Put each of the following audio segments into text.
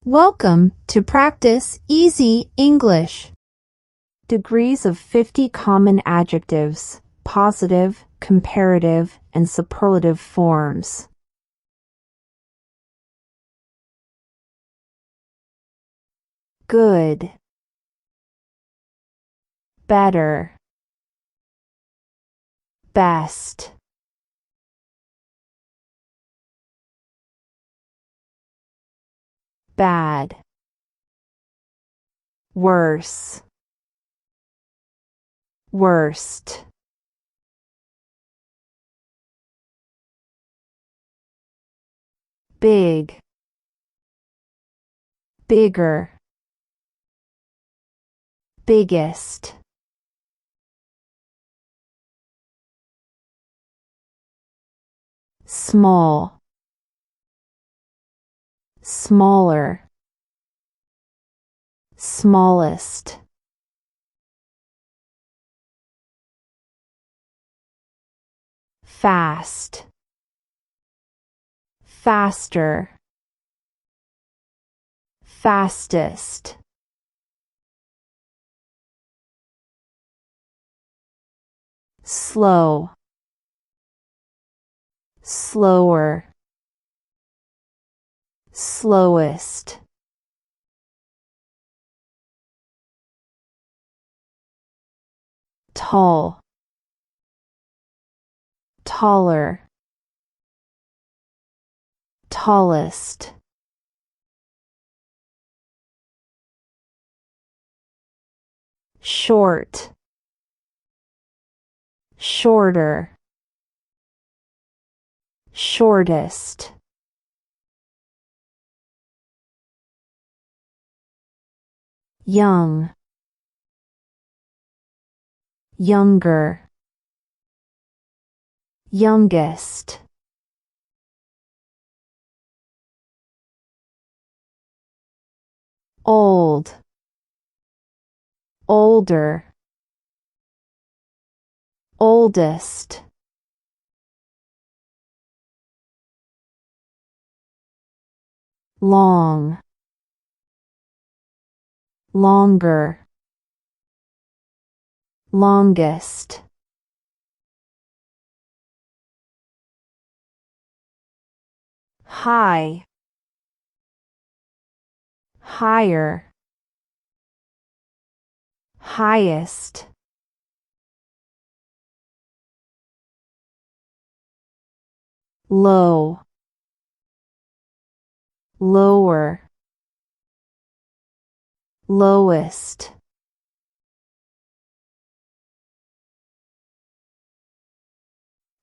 Welcome to Practice Easy English. Degrees of 50 common adjectives, positive, comparative, and superlative forms. Good, better, best, bad, worse, worst, big, bigger, biggest, small, smaller, smallest, fast, faster, fastest, slow, slower, slowest, tall, taller, tallest, short, shorter, shortest, young, younger, youngest, old, older, oldest, long, longer, longest, high, higher, highest, low, lower, lowest,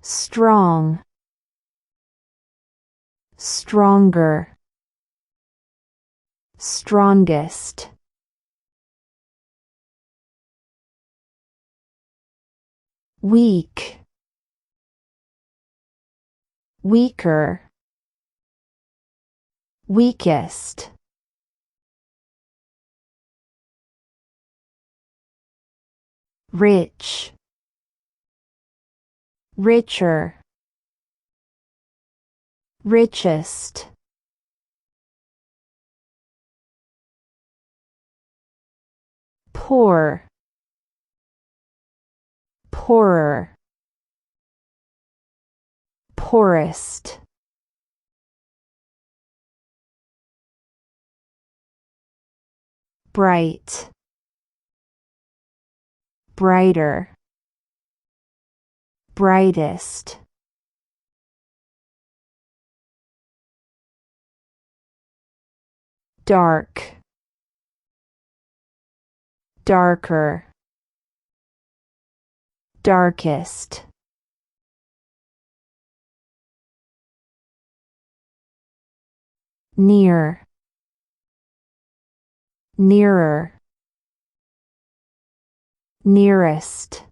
strong, stronger, strongest, weak, weaker, weakest, rich, richer, richest, poor, poorer, poorest, bright, brighter, brightest, dark, darker, darkest, near, nearer, nearest,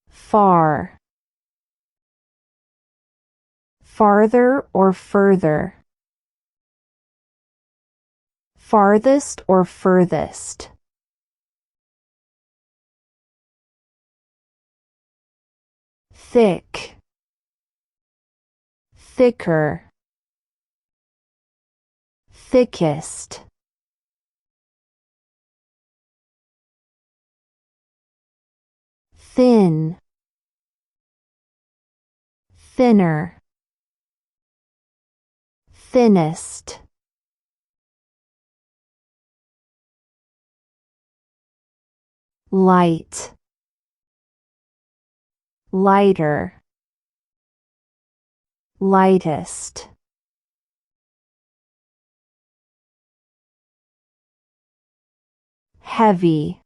far, farther or further, farthest or furthest, thick, thicker, thickest, thin, thinner, thinnest, light, lighter, lightest, heavy,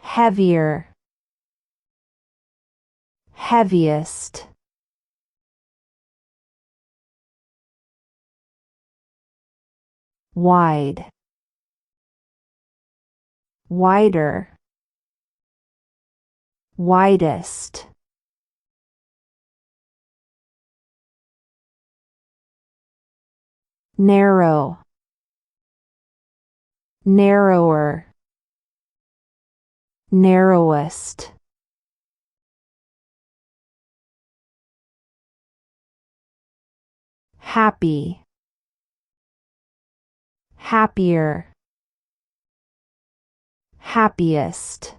heavier, heaviest, wide, wider, widest, narrow, narrower, narrowest, happy, happier, happiest,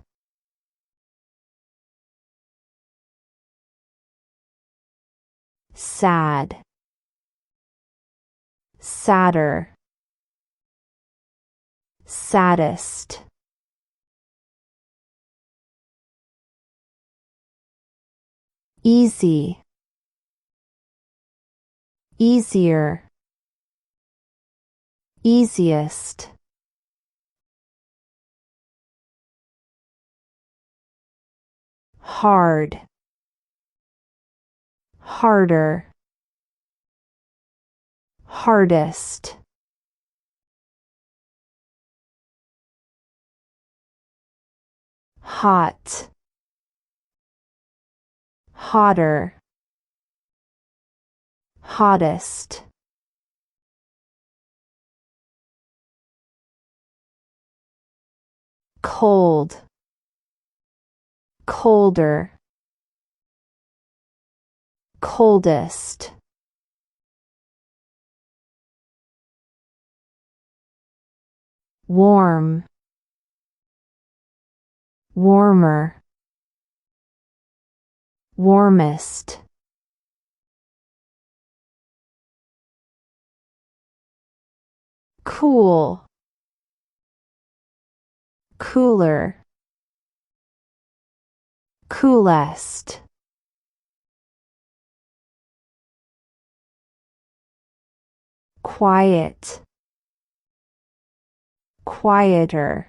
sad, sadder, saddest, easy, easier, easiest, hard, harder, hardest, hot, hotter, hottest, cold, colder, coldest, warm, warmer, warmest, cool, cooler, coolest, quiet, quieter,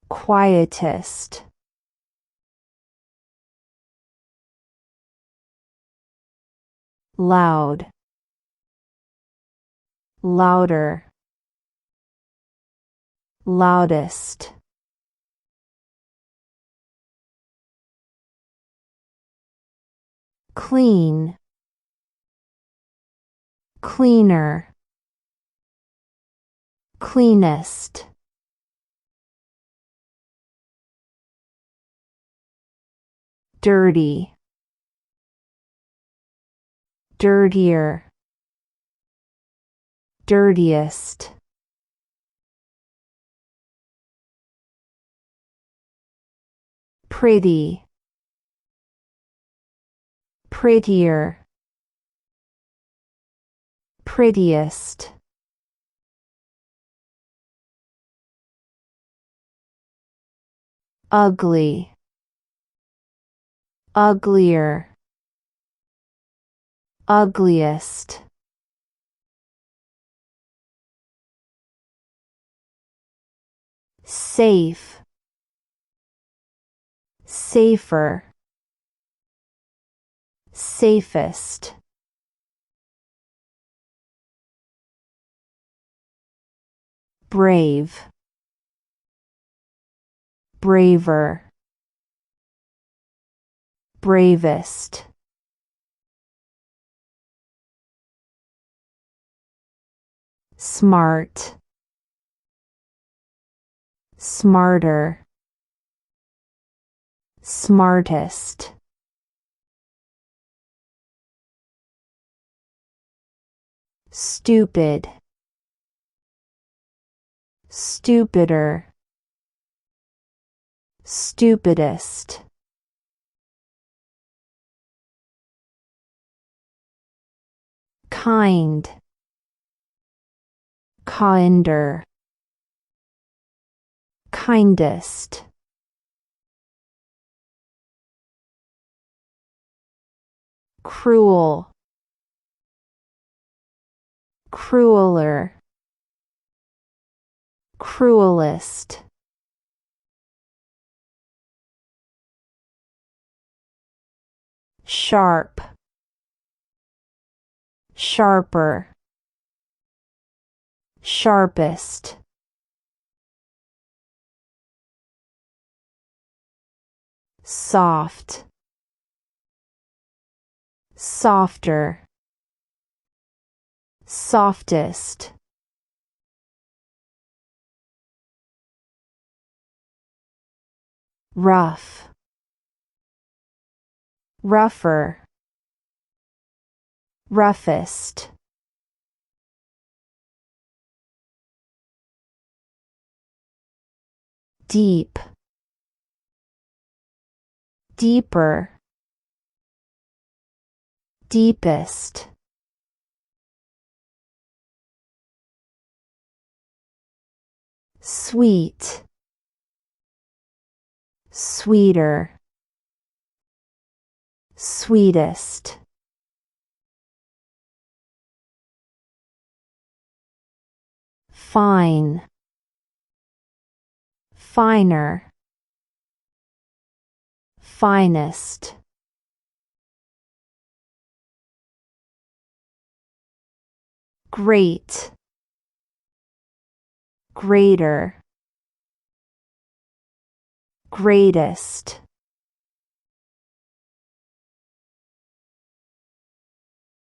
quietest, loud, louder, loudest, clean, cleaner, cleanest, dirty, dirtier, dirtiest, pretty, prettier, prettiest, ugly, uglier, ugliest, safe, safer, safest, brave, braver, bravest, smart, smarter, smartest, stupid, stupider, stupidest, kind, kinder, kindest, cruel, crueler, cruelest, sharp, sharper, sharpest, soft, softer, softest, rough, rougher, roughest, deep, deeper, deepest, sweet, sweeter, sweetest, fine, finer, finest, great, greater, greatest,